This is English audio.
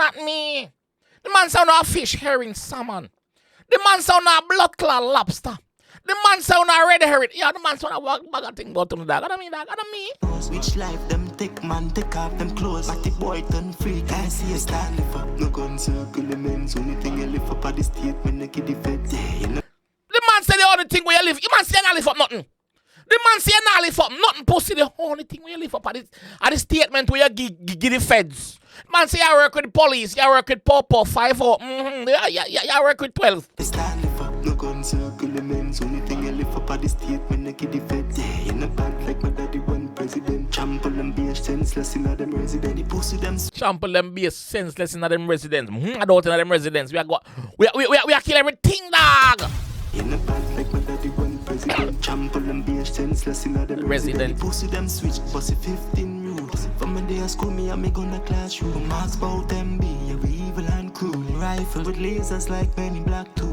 not me. The man sound a fish, herring, salmon. The man sound a blood clot lobster. The man sound a red herring. Yeah, the man sound a bag of thing about to the dog. I don't mean that. I don't mean. Which life them take man, take off them clothes. Batty boy turn free, can't see a stand live up. No gun circle lemons, only thing you live up at the statement, they get the feds. The man say the only thing where you live. The man say you not live up nothing. The man say you not live up nothing. Pussy the only thing where you live up at the statement where you give the feds. Man say you work with the police, you work with Popo, 5-4. You work with 12. Stand live up, no gun circle lemons, only thing you live up at the statement, they get the feds. Yeah, in a bad like my daddy one president. Trample them be senseless in them residence. The pussy them. Trample them be senseless in them residence. I don't in them residence. We are kill everything, dog. In a bad like my daddy one president. Trample them be senseless in them residence. The pussy them switch, pussy 15 rules. From my day at school, me and me gonna classroom. Marks about them be, yeah, we evil and cruel. Rifle with lasers like many black too.